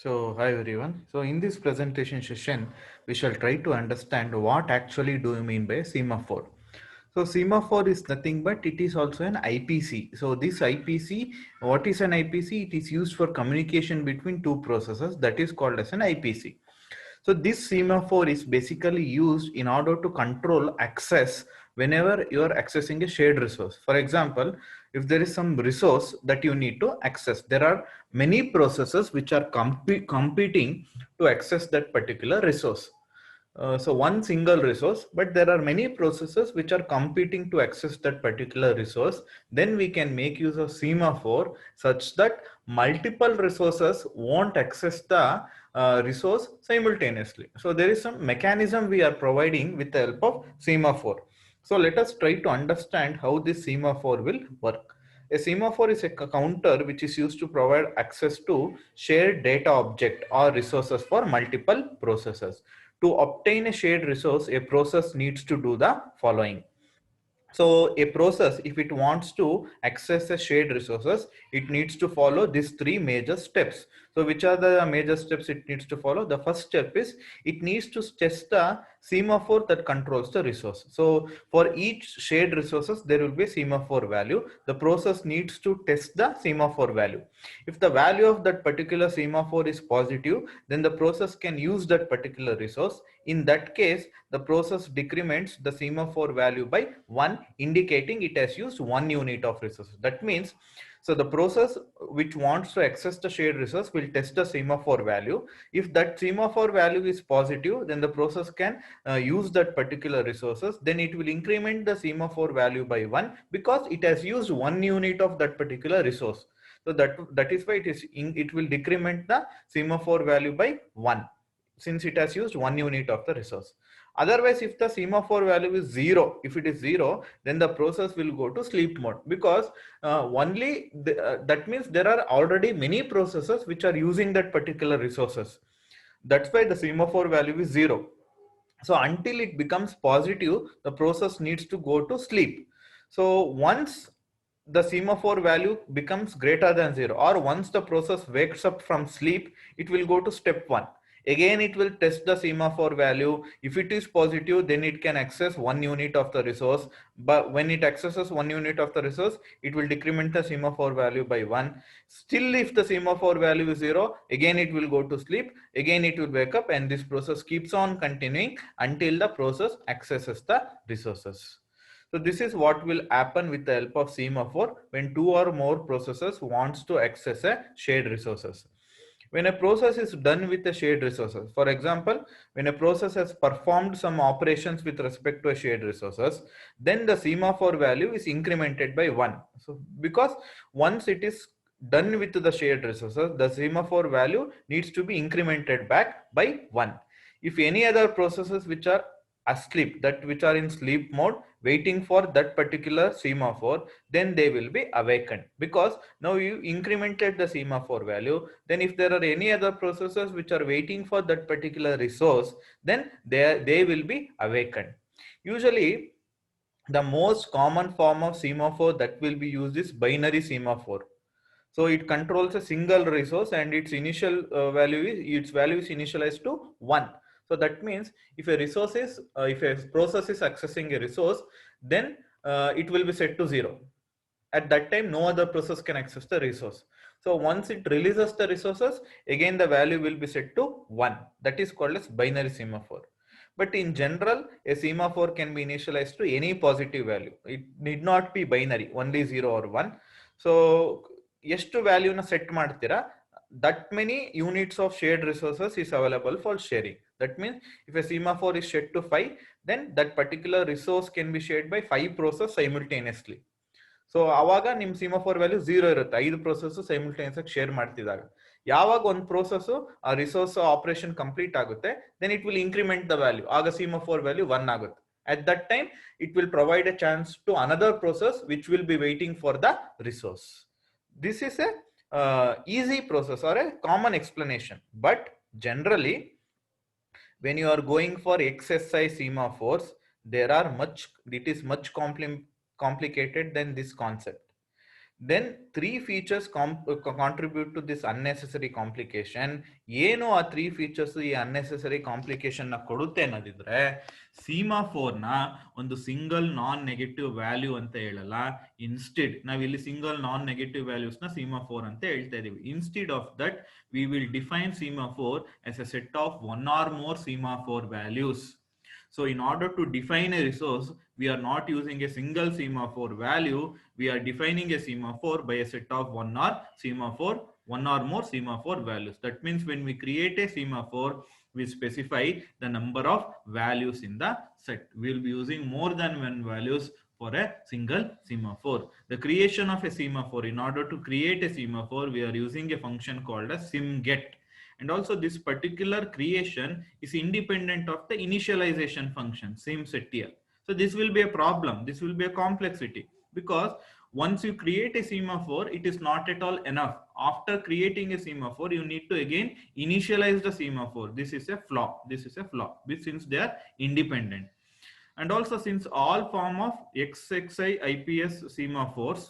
So, hi everyone. So, in this presentation session, we shall try to understand what actually do you mean by semaphore. So, semaphore is nothing but it is also an IPC. So, this IPC, what is an IPC? It is used for communication between two processes, that is called as an IPC. So this semaphore is basically used in order to control access whenever you are accessing a shared resource. For example, if there is some resource that you need to access, there are many processes which are competing to access that particular resource. So one single resource, but there are many processes which are competing to access that particular resource. Then we can make use of semaphore such that multiple resources won't access the resource simultaneously. So there is some mechanism we are providing with the help of semaphore. So let us try to understand how this semaphore will work. A semaphore is a counter which is used to provide access to shared data object or resources for multiple processes. To obtain a shared resource, a process needs to do the following. So a process, if it wants to access a shared resources, it needs to follow these three major steps. So which are the major steps it needs to follow? The first step is it needs to test the semaphore that controls the resource. So for each shared resources, there will be a semaphore value. The process needs to test the semaphore value. If the value of that particular semaphore is positive, then the process can use that particular resource. In that case, the process decrements the semaphore value by 1, indicating it has used 1 unit of resources. That means, so the process which wants to access the shared resource will test the semaphore value. If that semaphore value is positive, then the process can use that particular resources. Then it will increment the semaphore value by 1 because it has used 1 unit of that particular resource. So that is why it will decrement the semaphore value by 1 since it has used 1 unit of the resource. Otherwise, if the semaphore value is 0, if it is 0, then the process will go to sleep mode because that means there are already many processes which are using that particular resources. That's why the semaphore value is 0. So until it becomes positive, the process needs to go to sleep. So once the semaphore value becomes greater than 0, or once the process wakes up from sleep, it will go to step 1. Again, it will test the semaphore value. If it is positive, then it can access 1 unit of the resource. But when it accesses 1 unit of the resource, it will decrement the semaphore value by 1. Still, if the semaphore value is 0, again it will go to sleep. Again, it will wake up, and this process keeps on continuing until the process accesses the resources. So this is what will happen with the help of semaphore when two or more processes wants to access a shared resources. When a process is done with a shared resources, for example, when a process has performed some operations with respect to a shared resources, then the semaphore value is incremented by 1. So because once it is done with the shared resources, the semaphore value needs to be incremented back by 1. If any other processes which are asleep, that which are in sleep mode, waiting for that particular semaphore, then they will be awakened because now you incremented the semaphore value. Then if there are any other processes which are waiting for that particular resource, then they will be awakened. Usually the most common form of semaphore that will be used is binary semaphore. So it controls a single resource and its value is initialized to 1. So that means if a process is accessing a resource, then it will be set to 0. At that time, no other process can access the resource. So once it releases the resources, again the value will be set to 1. That is called as binary semaphore. But in general, a semaphore can be initialized to any positive value. It need not be binary, only 0 or 1. So ಎಷ್ಟು ವ್ಯಾಲ್ಯೂನ set ಮಾಡ್ತೀರಾ, that many units of shared resources is available for sharing. That means if a semaphore is set to 5, then that particular resource can be shared by 5 processes simultaneously. So ಆವಾಗ ನಿಮ್ಮ semaphore value 0 ಇರುತ್ತೆ, 5 process simultaneous ಆಗಿ share ಮಾಡ್ತಿದ್ದಾಗ. ಯಾವಾಗ ಒಂದು process ಆ resource operation complete ಆಗುತ್ತೆ, then it will increment the value. ಆಗ ಸಿಮಾಫೋರ್ ವ್ಯಾಲ್ಯೂ 1 ಆಗುತ್ತೆ. At that time, it will provide a chance to another process which will be waiting for the resource. This is a easy process or a common explanation. But generally, when you are going for XSI semaphores, it is much complicated than this concept. then three features contribute to this unnecessary complication. ಏನು ಆ three features ಈ unnecessary complication ನ ಕೊಡುತ್ತೆ ಅನ್ನೋದಿದ್ರೆ, ಸೀಮಾಫೋರ್ ನ ಒಂದು single ನಾನ್ negative value ಅಂತ ಹೇಳಲ್ಲ. Instead ನಾವಿಲ್ಲಿ ಸಿಂಗಲ್ ನಾನ್ ನೆಗೆಟಿವ್ ವ್ಯಾಲ್ಯೂಸ್ ನ ಸೀಮಾಫೋರ್ ಅಂತ ಹೇಳ್ತಾ ಇದೀವಿ. Instead of that we will define semaphore as a set of one or more semaphore values. So in order to define a resource, we are not using a single semaphore value. We are defining a semaphore by a set of one or more semaphore values. That means when we create a semaphore, we specify the number of values in the set. We will be using more than one values for a single semaphore. The creation of a semaphore, in order to create a semaphore, we are using a function called as simget. And also this particular creation is independent of the initialization function simsetl. So this will be a problem. This will be a complexity, because once you create a semaphore, it is not at all enough. After creating a semaphore, you need to again initialize the semaphore. This is a flaw. This is a flaw, since they are independent. And also, since all form of XXI IPS semaphores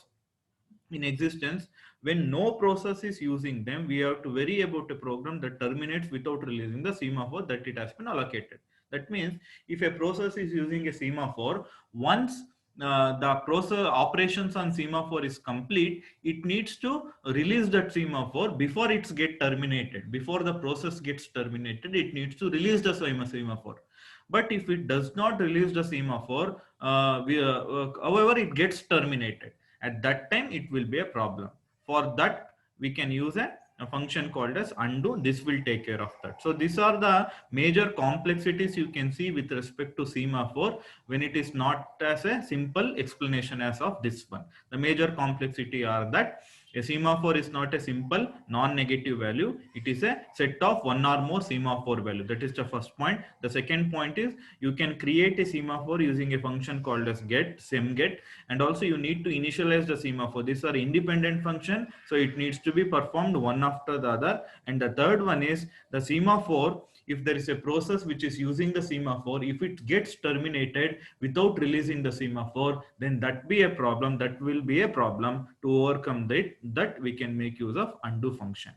in existence, when no process is using them, we have to worry about a program that terminates without releasing the semaphore that it has been allocated. That means if a process is using a semaphore, once the process operations on semaphore is complete, it needs to release that semaphore before it's get terminated. Before the process gets terminated, it needs to release the semaphore. But if it does not release the semaphore, however, it gets terminated. At that time, it will be a problem. For that, we can use a function called as undo. This will take care of that. So these are the major complexities you can see with respect to semaphore when it is not as a simple explanation as of this one. The major complexity are that a semaphore is not a simple non-negative value. It is a set of one or more semaphore value. That is the first point. The second point is you can create a semaphore using a function called as simget, and also you need to initialize the semaphore. These are independent function, so it needs to be performed one after the other. And the third one is the semaphore. If there is a process which is using the semaphore, if it gets terminated without releasing the semaphore, then that be a problem. That will be a problem. To overcome that we can make use of undo function.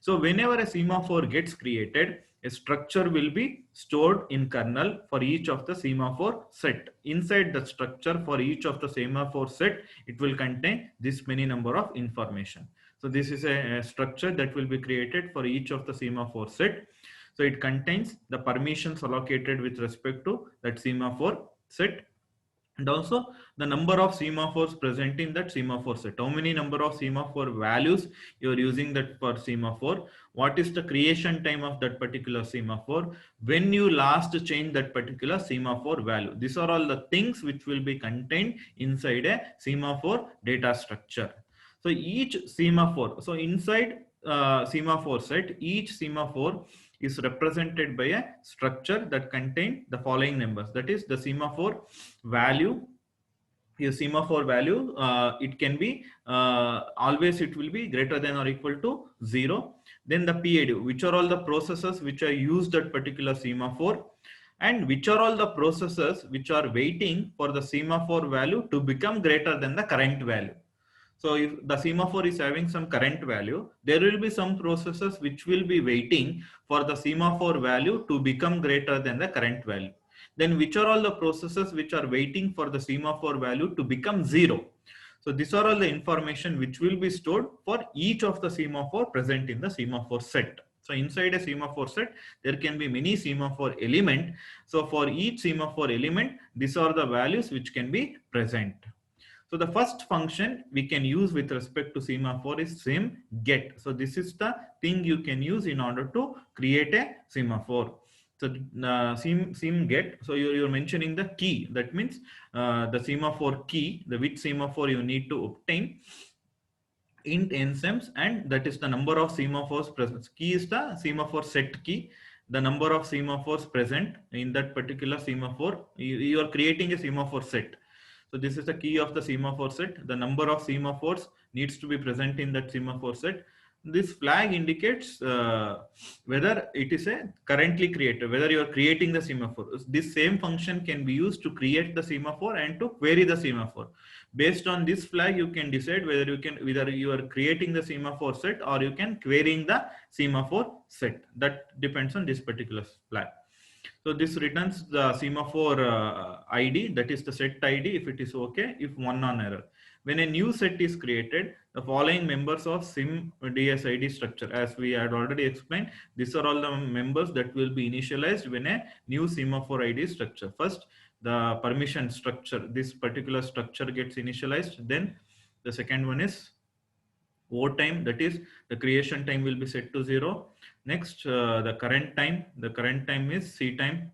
So whenever a semaphore gets created, a structure will be stored in kernel for each of the semaphore set. Inside the structure for each of the semaphore set, it will contain this many number of information. So this is a structure that will be created for each of the semaphore set. So it contains the permissions allocated with respect to that semaphore set, and also the number of semaphores present in that semaphore set. How many number of semaphore values you are using that per semaphore? What is the creation time of that particular semaphore? When you last change that particular semaphore value? These are all the things which will be contained inside a semaphore data structure. So each semaphore, so inside semaphore set, each semaphore is represented by a structure that contains the following numbers. That is the semaphore value. Your semaphore value, it can be always it will be greater than or equal to 0. Then the PID, which are all the processes which are used that particular semaphore, and which are all the processes which are waiting for the semaphore value to become greater than the current value. So if the semaphore is having some current value, there will be some processes which will be waiting for the semaphore value to become greater than the current value. Then which are all the processes which are waiting for the semaphore value to become 0. So these are all the information which will be stored for each of the semaphore present in the semaphore set. So inside a semaphore set, there can be many semaphore element. So for each semaphore element, these are the values which can be present. So the first function we can use with respect to semaphore is simget. So this is the thing you can use in order to create a semaphore. So simget, so you're mentioning the key. That means the semaphore key, the which semaphore you need to obtain int nsems, and that is the number of semaphores present. Key is the semaphore set key, the number of semaphores present in that particular semaphore. You are creating a semaphore set. So this is the key of the semaphore set. The number of semaphores needs to be present in that semaphore set. This flag indicates whether it is a currently created, whether you are creating the semaphore. This same function can be used to create the semaphore and to query the semaphore. Based on this flag, you can decide whether you are creating the semaphore set or you can querying the semaphore set. That depends on this particular flag. So this returns the semaphore ID, that is the set ID, if it is okay, if one on error. When a new set is created, the following members of SIMDSID structure, as we had already explained, these are all the members that will be initialized when a new semaphore ID structure. First, the permission structure, this particular structure gets initialized. Then the second one is O time, that is the creation time will be set to 0. Next, the current time is C time.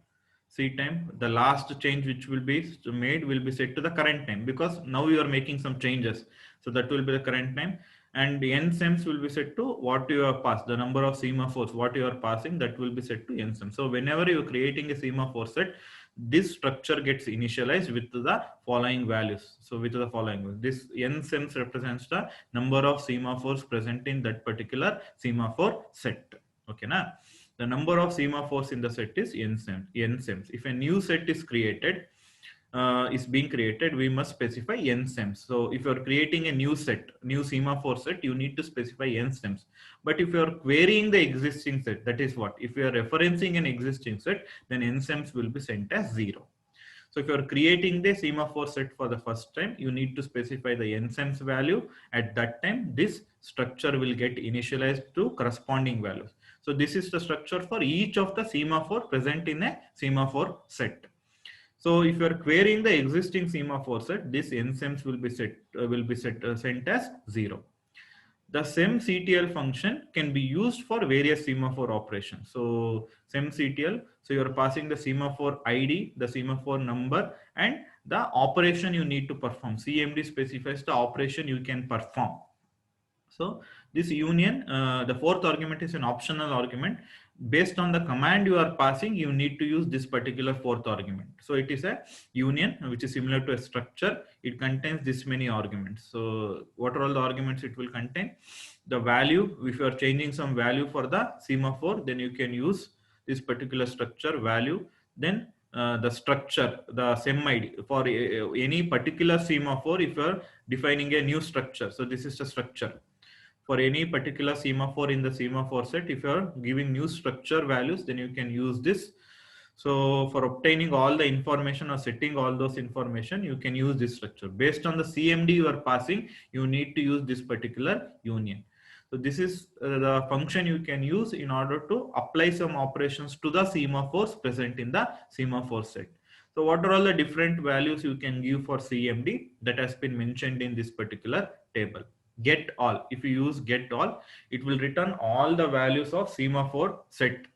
The last change which will be made will be set to the current time, because now you are making some changes. So that will be the current time. And nsems will be set to what you have passed, the number of semaphores, what you are passing, that will be set to nsem. So whenever you are creating a semaphore set, this structure gets initialized with the following values. So with the following, this nsems represents the number of semaphores present in that particular semaphore set. Okay, na? The number of semaphores in the set is nsems. If a new set is being created, we must specify nsems. So if you're creating a new semaphore set, you need to specify nsems. But if you're querying the existing set, that is what? If you're referencing an existing set, then nsems will be sent as 0. So if you're creating the semaphore set for the first time, you need to specify the nsems value. At that time, this structure will get initialized to corresponding values. So this is the structure for each of the semaphore present in a semaphore set. So if you are querying the existing semaphore set, this nsems will be sent as 0. The semctl function can be used for various semaphore operations. So semctl, so you are passing the semaphore ID, the semaphore number, and the operation you need to perform. CMD specifies the operation you can perform. So this union, the fourth argument is an optional argument. Based on the command you are passing, you need to use this particular fourth argument. So it is a union, which is similar to a structure. It contains this many arguments. So what are all the arguments it will contain? The value, if you are changing some value for the semaphore, then you can use this particular structure value. Then the structure, the SEMID for any particular semaphore, if you are defining a new structure. So this is the structure. For any particular semaphore in the semaphore set, if you are giving new structure values, then you can use this. So for obtaining all the information or setting all those information, you can use this structure. Based on the CMD you are passing, you need to use this particular union. So this is the function you can use in order to apply some operations to the semaphores present in the semaphore set. So what are all the different values you can give for CMD that has been mentioned in this particular table? Get all. If you use get all, it will return all the values of semaphore set.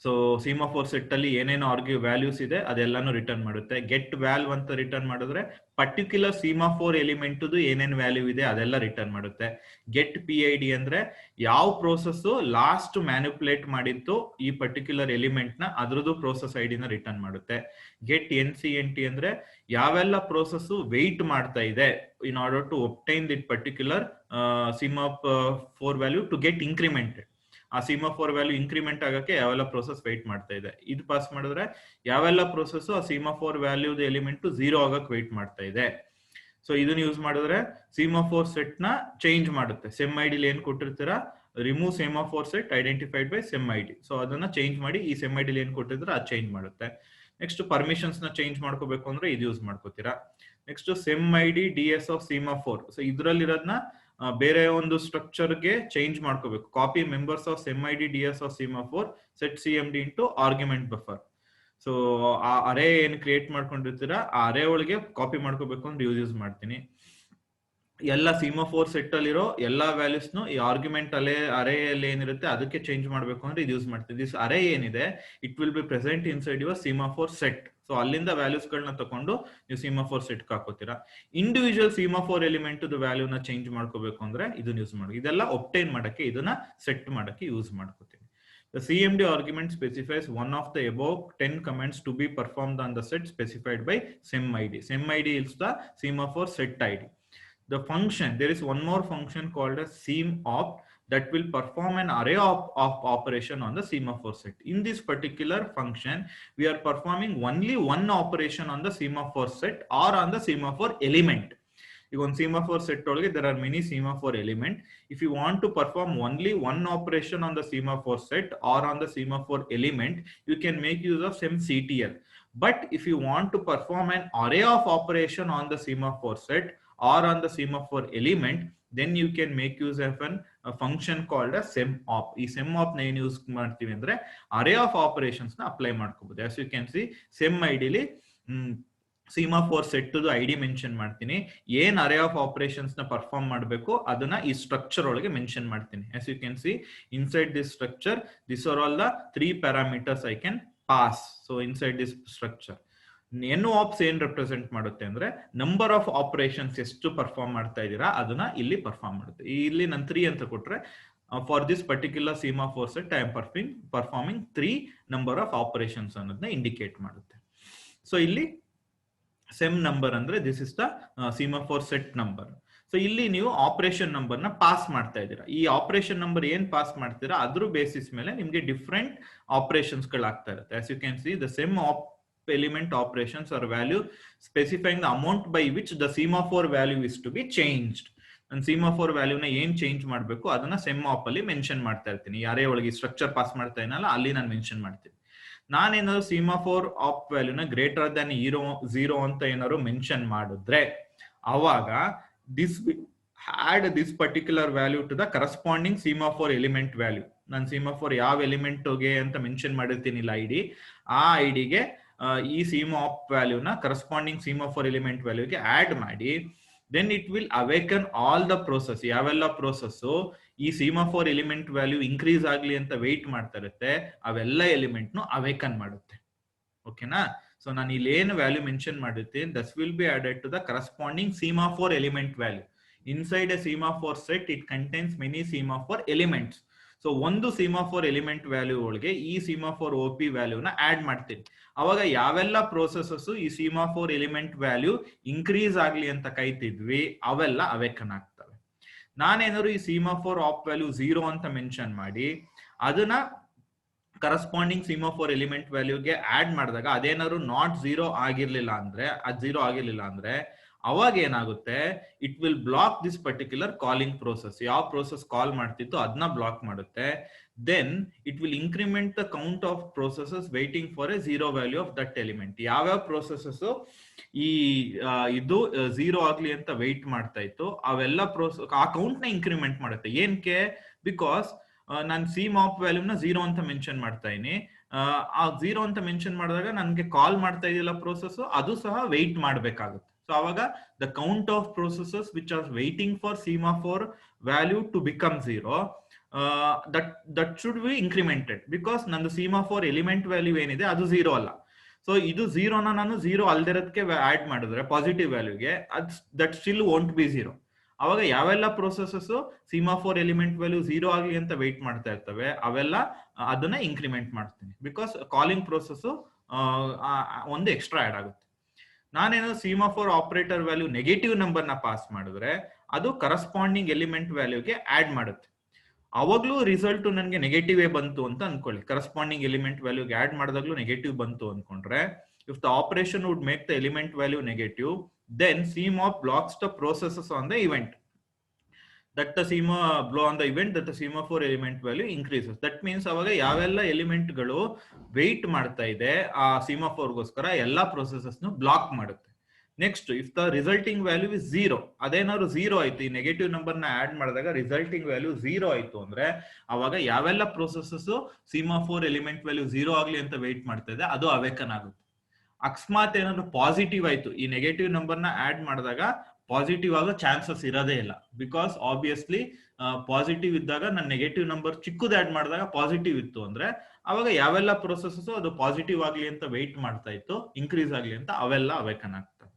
So semaphore set ಅಲ್ಲಿ ಏನೇನು values ಇದೆ ಅದೆಲ್ಲಾನು return ಮಾಡುತ್ತೆ. Get value ಅಂತ return ಮಾಡಿದ್ರೆ particular semaphore element ಏನೇನ್ value ಇದೆ ಅದೆಲ್ಲ ರಿಟರ್ನ್ ಮಾಡುತ್ತೆ. ಗೆಟ್ PID ಅಂದ್ರೆ ಯಾವ ಪ್ರೋಸೆಸ್ ಲಾಸ್ಟ್ ಮ್ಯಾನಿಪುಲೇಟ್ ಮಾಡಿತ್ತು ಈ ಪರ್ಟಿಕ್ಯುಲರ್ ಎಲಿಮೆಂಟ್ ನ, ಅದ್ರದ್ದು ಪ್ರೋಸೆಸ್ ID ನ ರಿಟರ್ನ್ ಮಾಡುತ್ತೆ. ಗೆಟ್ NCNT ಅಂದ್ರೆ ಯಾವೆಲ್ಲ ಪ್ರೋಸೆಸ್ ವೆಯ್ಟ್ ಮಾಡ್ತಾ ಇದೆ in order to obtain that particular semaphore value to get incremented. ಆ ಸೀಮಾಫೋರ್ ವ್ಯಾಲ್ಯೂ ಇನ್ಕ್ರಿಮೆಂಟ್ ಆಗಕ್ಕೆ ಯಾವೆಲ್ಲ ಪ್ರೋಸೆಸ್ ವೆಯ್ಟ್ ಮಾಡ್ತಾ ಇದೆ. ಇದು ಪಾಸ್ ಮಾಡಿದ್ರೆ ಯಾವೆಲ್ಲ ಪ್ರೋಸೆಸ್ ಆ ಸೀಮಾಫೋರ್ ವ್ಯಾಲ್ಯೂದ ಎಲಿಮೆಂಟ್ 0 ಆಗಕ್ಕೆ ವೆಯ್ಟ್ ಮಾಡ್ತಾ ಇದೆ. ಸೊ ಇದನ್ನ ಯೂಸ್ ಮಾಡಿದ್ರೆ ಸೀಮಾಫೋರ್ ಸೆಟ್ ನ ಚೇಂಜ್ ಮಾಡುತ್ತೆ. ಸೆಮ್ ID ಏನ್ ಕೊಟ್ಟಿರ್ತೀರಾ, remove semaphore set identified by sem ID. So ಅದನ್ನ ಚೇಂಜ್ ಮಾಡಿ ಈ ಸೆಮ್ ID ಏನ್ ಕೊಟ್ಟಿದ್ರೆ ಅದು ಚೇಂಜ್ ಮಾಡುತ್ತೆ. ನೆಕ್ಸ್ಟ್ ಪರ್ಮಿಷನ್ಸ್ ನ ಚೇಂಜ್ ಮಾಡ್ಕೋಬೇಕು ಅಂದ್ರೆ ಇದು ಯೂಸ್ ಮಾಡ್ಕೋತೀರಾ. Next sem ID DS of semaphore. So ಇದ್ರಲ್ಲಿರೋದನ್ನ ಬೇರೆ ಒಂದು ಸ್ಟ್ರಕ್ಚರ್ಗೆ ಚೇಂಜ್ ಮಾಡ್ಕೋಬೇಕು. Copy members of sem ID DS of semaphore set CMD into argument buffer. So ಆ ಅರೇ ಏನ್ ಕ್ರಿಯೇಟ್ ಮಾಡ್ಕೊಂಡಿರ್ತೀರಾ ಆ ಅರೇ ಒಳಗೆ ಕಾಪಿ ಮಾಡ್ಕೋಬೇಕು ಅಂದ್ರೆ ಯೂಸ್ ಮಾಡ್ತೀನಿ. ಎಲ್ಲ ಸೀಮಾಫೋರ್ ಸೆಟ್ ಅಲ್ಲಿರೋ ಎಲ್ಲಾ ವ್ಯಾಲ್ಯೂಸ್ ಈ ಆರ್ಗ್ಯುಮೆಂಟ್ ಅರೇಯಲ್ಲಿ ಏನಿರುತ್ತೆ ಅದಕ್ಕೆ ಚೇಂಜ್ ಮಾಡ್ಬೇಕು ಅಂದ್ರೆ ಇದು ಯೂಸ್ ಮಾಡ್ತೀನಿ. ದಿಸ್ ಅರೇ ಏನಿದೆ it will be present inside your semaphore set. So ಅಲ್ಲಿಂದ ವ್ಯಾಲ್ಯೂಸ್ ಗಳನ್ನ ತಕೊಂಡು ನೀವು ಸೀಮಾಫೋರ್ ಸೆಟ್ ಹಾಕೋತೀರಾ. ಇಂಡಿವಿಜುವಲ್ ಸೀಮಾಫೋರ್ ಎಲಿಮೆಂಟ್ ವ್ಯಾಲ್ಯೂನ ಚೇಂಜ್ ಮಾಡ್ಕೋಬೇಕು ಅಂದ್ರೆ ಇದನ್ನ ಯೂಸ್ ಮಾಡಿ. ಇದೆಲ್ಲ ಒಬ್ಟೈನ್ ಮಾಡಕ್ಕೆ, ಇದನ್ನ ಸೆಟ್ ಮಾಡಕ್ಕೆ ಯೂಸ್ ಮಾಡ್ಕೋತೀನಿ. The CMD argument specifies one of the above 10 commands to be performed on the set specified by SEM ID. SEM ID is the semaphore set ID. the function, there is one more function called as SEMOP that will perform an array of operation on the semaphore set. In this particular function, we are performing only one operation on the semaphore set or on the semaphore element. On semaphore set, there are many semaphore element. If you want to perform only one operation on the semaphore set or on the semaphore element, you can make use of SEMCTL. But if you want to perform an array of operation on the semaphore set or on the semaphore element, then you can make use of a function called as SEMOP. This SEMOP na use ಮಾಡ್ತೀವಿ ಅಂದ್ರೆ array of operations na apply ಮಾಡ್ಕೋಬಹುದು. As you can see, SEM ideally semaphore set to the ID mention ಮಾಡ್ತೀನಿ, ಏನ್ array of operations na perform ಮಾಡಬೇಕು ಅದನ್ನ ಈ structure ಒಳಗೆ mention ಮಾಡ್ತೀನಿ. As you can see, inside this structure, these are all the 3 parameters I can pass. So inside this structure, NOPS ಏನ್ represent ಮಾಡುತ್ತೆ ಅಂದ್ರೆ ನಂಬರ್ ಆಫ್ ಆಪರೇಷನ್ಸ್ ಎಷ್ಟು perform ಮಾಡ್ತಾ ಇದೀರಾ ಅದನ್ನ ಇಲ್ಲಿ ಪರ್ಫಾರ್ಮ್ ಮಾಡುತ್ತೆ. ಇಲ್ಲಿ ನಾನು 3 ಅಂತ ಕೊಟ್ರೆ for this particular semaphore set I am performing 3 number of operations ಅನ್ನೋದನ್ನ ಇಂಡಿಕೇಟ್ ಮಾಡುತ್ತೆ. ಸೊ ಇಲ್ಲಿ SEM ನಂಬರ್ ಅಂದ್ರೆ this is the semaphore set number. So ಇಲ್ಲಿ ನೀವು ಆಪರೇಷನ್ ನಂಬರ್ ನ ಪಾಸ್ ಮಾಡ್ತಾ ಇದ್ದೀರಾ. ಈ ಆಪರೇಷನ್ ನಂಬರ್ ಏನ್ ಪಾಸ್ ಮಾಡ್ತೀರಾ ಅದ್ರ ಬೇಸಿಸ್ ಮೇಲೆ ನಿಮ್ಗೆ ಡಿಫ್ರೆಂಟ್ ಆಪರೇಷನ್ಸ್ ಗಳಾಗ್ತಾ ಇರುತ್ತೆ. As you can see, the SEM element operations or value specifying the amount by which the semaphore value is to be changed. And semaphore value na ಏನ್ change ಮಾಡಬೇಕು ಅದನ್ನ SEMOP ಅಲ್ಲಿ mention ಮಾಡ್ತಾ ಇರ್ತೀನಿ. ಯಾರೇ ಒಳಗೆ structure pass ಮಾಡ್ತಾ ಇದೀನಲ್ಲ ಅಲ್ಲಿ ನಾನು ಮೆನ್ಷನ್ ಮಾಡ್ತೀನಿ. ನಾನೇನಾದ್ರು semaphore op value ನ ಗ್ರೇಟರ್ ದನ್ 0 ಅಂತ ಏನಾದ್ರು ಮೆನ್ಷನ್ ಮಾಡಿದ್ರೆ ಅವಾಗ this add this particular value to the corresponding semaphore element value. ನಾನು semaphore ಯಾವ ಎಲಿಮೆಂಟ್ ಗೆ ಅಂತ ಮೆನ್ಷನ್ ಮಾಡಿರ್ತೀನಿ ಇಲ್ಲ ಐಡಿ, ಆ ಐಡಿಗೆ ಈ SEMOP ವ್ಯಾಲ್ಯೂ ನ ಕರೆಸ್ಪಾಂಡಿಂಗ್ semaphore ಎಲಿಮೆಂಟ್ ವ್ಯಾಲ್ಯೂಗೆ ಆಡ್ ಮಾಡಿ, then it will awaken all the process. ಯಾವೆಲ್ಲ ಪ್ರೋಸೆಸ್ ಈ semaphore ಎಲಿಮೆಂಟ್ ವ್ಯಾಲ್ಯೂ ಇನ್ಕ್ರೀಸ್ ಆಗ್ಲಿ ಅಂತ ವೆಯ್ಟ್ ಮಾಡ್ತಾ ಇರುತ್ತೆ ಅವೆಲ್ಲ ಎಲಿಮೆಂಟ್ ನು ಅವೇಕನ್ ಮಾಡುತ್ತೆ. ಓಕೆನಾ? ಸೊ ನಾನು ಇಲ್ಲಿ ಏನು ವ್ಯಾಲ್ಯೂ ಮೆನ್ಷನ್ ಮಾಡಿರ್ತೀನಿ thus will be added to the corresponding semaphore element value. Inside a semaphore set it contains many semaphore elements. ಸೊ ಒಂದು semaphore ಎಲಿಮೆಂಟ್ ವ್ಯಾಲ್ಯೂ ಒಳಗೆ ಈ semaphore OP ವ್ಯಾಲ್ಯೂನ ಆಡ್ ಮಾಡ್ತೀನಿ. ಅವಾಗ ಯಾವೆಲ್ಲ ಪ್ರೋಸೆಸಸ್ ಈ semaphore ಎಲಿಮೆಂಟ್ ವ್ಯಾಲ್ಯೂ ಇನ್ಕ್ರೀಸ್ ಆಗ್ಲಿ ಅಂತ ಕಾಯ್ತಿದ್ವಿ ಅವೆಲ್ಲ ಅವೇಕನ್ ಆಗ್ತವೆ. ನಾನೇನಾದ್ರು ಈ semaphore op ವ್ಯಾಲ್ಯೂ 0 ಅಂತ ಮೆನ್ಷನ್ ಮಾಡಿ ಅದನ್ನ ಕರೆಸ್ಪಾಂಡಿಂಗ್ semaphore ಎಲಿಮೆಂಟ್ ವ್ಯಾಲ್ಯೂಗೆ ಆಡ್ ಮಾಡಿದಾಗ ಅದೇನಾದ್ರು ನಾಟ್ 0 ಆಗಿರ್ಲಿಲ್ಲ ಅಂದ್ರೆ ಅವಾಗ ಏನಾಗುತ್ತೆ, it will block this particular calling process. ಯಾವ ಪ್ರೋಸೆಸ್ ಕಾಲ್ ಮಾಡ್ತಿತ್ತು ಅದನ್ನ ಬ್ಲಾಕ್ ಮಾಡುತ್ತೆ. Then it will increment the count of processes waiting for a 0 value of that element. ಯಾವ್ಯಾವ ಪ್ರೋಸೆಸಸ್ ಈ ಇದು 0 ಆಗ್ಲಿ ಅಂತ ವೆಯ್ಟ್ ಮಾಡ್ತಾ ಇತ್ತು ಅವೆಲ್ಲ ಪ್ರೋಸೆಸ್ ಆ ಕೌಂಟ್ ನ ಇನ್ಕ್ರಿಮೆಂಟ್ ಮಾಡುತ್ತೆ. ಏನಕ್ಕೆ? ಬಿಕಾಸ್ ನಾನು SEMOP ವ್ಯಾಲ್ಯೂನ 0 ಅಂತ ಮೆನ್ಷನ್ ಮಾಡ್ತಾ ಇದೀನಿ. ಆ 0 ಅಂತ ಮೆನ್ಷನ್ ಮಾಡಿದಾಗ ನನ್ಗೆ ಕಾಲ್ ಮಾಡ್ತಾ ಇದೆಯಲ್ಲ ಪ್ರೋಸೆಸ್ ಅದು ಸಹ ವೆಯ್ಟ್ ಮಾಡ್ಬೇಕಾಗುತ್ತೆ. ಸೊ ಅವಾಗ the count of processes which are waiting for semaphore value to become 0 that should be incremented. Because ನಂದು semaphore ಎಲಿಮೆಂಟ್ ವ್ಯಾಲ್ಯೂ ಏನಿದೆ ಅದು 0 ಅಲ್ಲ. ಸೊ ಇದು 0ನ ನಾನು 0 ಅಲ್ದಿರೋದಕ್ಕೆ ಆಡ್ ಮಾಡಿದ್ರೆ ಪಾಸಿಟಿವ್ ವ್ಯಾಲ್ಯೂಗೆ ದಟ್ ಸ್ಟಿಲ್ ವೋಂಟ್ ಬಿ 0. ಅವಾಗ ಯಾವೆಲ್ಲ ಪ್ರೋಸೆಸಸ್ semaphore ಎಲಿಮೆಂಟ್ ವ್ಯಾಲ್ಯೂ 0 ಆಗ್ಲಿ ಅಂತ ವೆಯ್ಟ್ ಮಾಡ್ತಾ ಇರ್ತವೆ ಅವೆಲ್ಲ ಅದನ್ನ ಇನ್ಕ್ರಿಮೆಂಟ್ ಮಾಡ್ತೀನಿ. ಬಿಕಾಸ್ ಕಾಲಿಂಗ್ ಪ್ರೋಸೆಸ್ ಒಂದು ಎಕ್ಸ್ಟ್ರಾ ಆಡ್ ಆಗುತ್ತೆ. ನಾನೇನೋ semaphore operator value negative number ನ ಪಾಸ್ ಮಾಡಿದ್ರೆ ಅದು ಕರೆಸ್ಪಾಂಡಿಂಗ್ ಎಲಿಮೆಂಟ್ ವ್ಯಾಲ್ಯೂಗೆ ಆಡ್ ಮಾಡುತ್ತೆ. ಅವಾಗ್ಲೂ ರಿಸಲ್ಟ್ ನನಗೆ ನೆಗೆಟಿವ್ ಬಂತು ಅಂತ ಅನ್ಕೊಳ್ಳಿ. ಕರೆಸ್ಪಾಂಡಿಂಗ್ ಎಲಿಮೆಂಟ್ ವ್ಯಾಲ್ಯೂಗೆ ಆಡ್ ಮಾಡಿದಾಗ್ಲೂ ನೆಗೆಟಿವ್ ಬಂತು ಅನ್ಕೊಂಡ್ರೆ, if the operation wood make the element value negative, then SEMOP blocks the processes on the event. That the semaphore element value increases. That means ಅವಾಗ ಯಾವೆಲ್ಲ element ಗಳು weight ಮಾಡ್ತಾ ಇದೆ ಆ semaphore ಗೋಸ್ಕರ ಎಲ್ಲಾ ಪ್ರೊಸೆಸಸ್ ನು ಬ್ಲಾಕ್ ಮಾಡುತ್ತೆ. Next, if the resulting value is 0, ಅದೇನಾದ್ರು 0 ಆಯ್ತು, ಈ ನೆಗೆಟಿವ್ ನಂಬರ್ ನ ಆಡ್ ಮಾಡಿದಾಗ ರಿಸಲ್ಟಿಂಗ್ ವ್ಯಾಲ್ಯೂ 0 ಆಯ್ತು ಅಂದ್ರೆ ಅವಾಗ ಯಾವೆಲ್ಲ ಪ್ರೊಸೆಸಸ್ semaphore ಎಲಿಮೆಂಟ್ ವ್ಯಾಲ್ಯೂ 0 ಆಗ್ಲಿ ಅಂತ ವೆಯ್ಟ್ ಮಾಡ್ತಾ ಇದೆ ಅದು ಅವೇಕನ್ ಆಗುತ್ತೆ. ಅಕಸ್ಮಾತ್ ಏನಾದ್ರು ಪಾಸಿಟಿವ್ ಆಯ್ತು, ಈ ನೆಗೆಟಿವ್ ನಂಬರ್ ನ ಆಡ್ ಮಾಡಿದಾಗ ಪಾಸಿಟಿವ್ ಆಗೋ ಚಾನ್ಸಸ್ ಇರೋದೇ ಇಲ್ಲ. ಬಿಕಾಸ್ ಆಬ್ವಿಯಸ್ಲಿ ಪಾಸಿಟಿವ್ ಇದ್ದಾಗ ನಾನು ನೆಗೆಟಿವ್ ನಂಬರ್ ಚಿಕ್ಕದು ಆಡ್ ಮಾಡಿದಾಗ ಪಾಸಿಟಿವ್ ಇತ್ತು ಅಂದ್ರೆ ಅವಾಗ ಯಾವೆಲ್ಲ ಪ್ರೊಸೆಸಸ್ ಅದು ಪಾಸಿಟಿವ್ ಆಗ್ಲಿ ಅಂತ ವೆಯ್ಟ್ ಮಾಡ್ತಾ ಇತ್ತು ಇನ್ಕ್ರೀಸ್ ಆಗ್ಲಿ ಅಂತ ಅವೆಲ್ಲ ಅವೇಕನ್ ಆಗ್ತವೆ.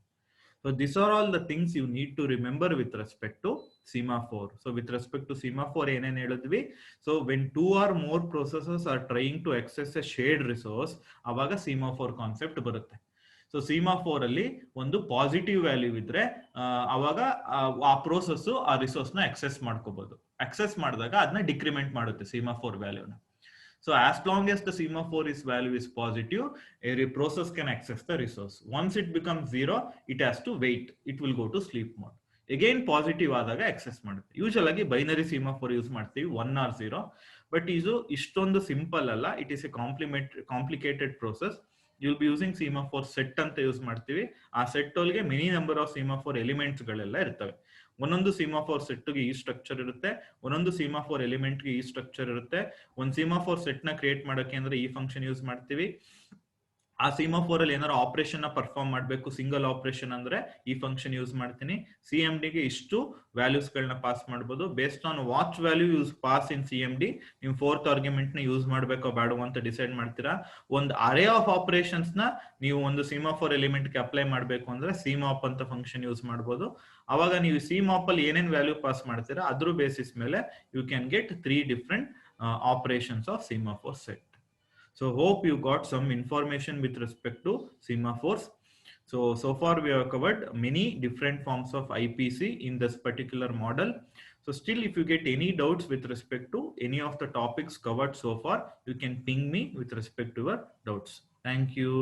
So this are all the things you need to remember with respect to semaphore. So with respect to semaphore ಏನೇನ್ ಹೇಳಿದ್ವಿ, so when 2 or more processes are trying to access a shared resource ಅವಾಗ semaphore concept ಬರುತ್ತೆ. So ಸೀಮಾಫೋರ್ ಅಲ್ಲಿ ಒಂದು positive value ಇದ್ರೆ ಅವಾಗ ಆ process ಆ ರಿಸೋರ್ಸ್ ನ ಅಕ್ಸೆಸ್ ಮಾಡ್ಕೋಬಹುದು. ಅಕ್ಸೆಸ್ ಮಾಡಿದಾಗ ಅದನ್ನ ಡಿಕ್ರಿಮೆಂಟ್ ಮಾಡುತ್ತೆ ಸೀಮಾಫೋರ್ ವ್ಯಾಲ್ಯೂನ. So as long as the semaphore is value is positive, a process can access the resource. Once it becomes 0, it has to wait. It will go to sleep mode. Again positive ಆದಾಗ access ಮಾಡುತ್ತೆ. Usual ಆಗಿ binary ಸೀಮಾಫೋರ್ use ಮಾಡ್ತೀವಿ 1 or 0, but ಇದು ಇಷ್ಟೊಂದು simple ಅಲ್ಲ. It is A complicated process. you'll be using semaphore set ಅಂತ use ಮಾಡ್ತೀವಿ. ಆ ಸೆಟ್ ಒಳಗೆ ಮೆನಿ ನಂಬರ್ ಆಫ್ ಸೀಮಾಫೋರ್ ಎಲಿಮೆಂಟ್ಸ್ ಗಳೆಲ್ಲ ಇರ್ತವೆ. ಒಂದೊಂದು ಸೀಮಾಫೋರ್ ಸೆಟ್ಗೆ ಈ ಸ್ಟ್ರಕ್ಚರ್ ಇರುತ್ತೆ, ಒಂದೊಂದು ಸೀಮಾಫೋರ್ ಎಲಿಮೆಂಟ್ಗೆ ಈ ಸ್ಟ್ರಕ್ಚರ್ ಇರುತ್ತೆ. ಒಂದು ಸೀಮಾಫೋರ್ ಸೆಟ್ ನ ಕ್ರಿಯೇಟ್ ಮಾಡೋಕೆ ಅಂದ್ರೆ ಈ ಫಂಕ್ಷನ್ ಯೂಸ್ ಮಾಡ್ತೀವಿ. ಆ ಸೀಮಾಫೋರ್ ಅಲ್ಲಿ ಏನಾದ್ರು ಆಪರೇಷನ್ ನ ಪರ್ಫಾರ್ಮ್ ಮಾಡಬೇಕು, ಸಿಂಗಲ್ ಆಪರೇಷನ್ ಅಂದ್ರೆ ಈ ಫಂಕ್ಷನ್ ಯೂಸ್ ಮಾಡ್ತೀನಿ. CMD ಗೆ ಇಷ್ಟು ವ್ಯಾಲ್ಯೂಸ್ ಗಳನ್ನ ಪಾಸ್ ಮಾಡಬಹುದು. Based on watch value use pass in CMD ನೀವು ಫೋರ್ತ್ ಆರ್ಗ್ಯುಮೆಂಟ್ ನ ಯೂಸ್ ಮಾಡಬೇಕೋ ಬೇಡ ಅಂತ ಡಿಸೈಡ್ ಮಾಡ್ತೀರಾ. ಒಂದು ಅರೇ ಆಫ್ ಆಪರೇಷನ್ಸ್ ನ ನೀವು ಒಂದು ಸೀಮಾಫೋರ್ ಎಲಿಮೆಂಟ್ ಗೆ ಅಪ್ಲೈ ಮಾಡಬೇಕು ಅಂದ್ರೆ CMOP ಅಂತ ಫಂಕ್ಷನ್ ಯೂಸ್ ಮಾಡಬಹುದು. ಅವಾಗ ನೀವು CMOP ಅಲ್ಲಿ ಏನೇನ್ ವ್ಯಾಲ್ಯೂ ಪಾಸ್ ಮಾಡ್ತೀರಾ ಅದ್ರ ಬೇಸಿಸ್ ಮೇಲೆ you can get 3 different operations of semaphore set. So hope you got some information with respect to semaphores. So far we have covered many different forms of IPC in this particular model. So still, if you get any doubts with respect to any of the topics covered so far, you can ping me with respect to your doubts. Thank you.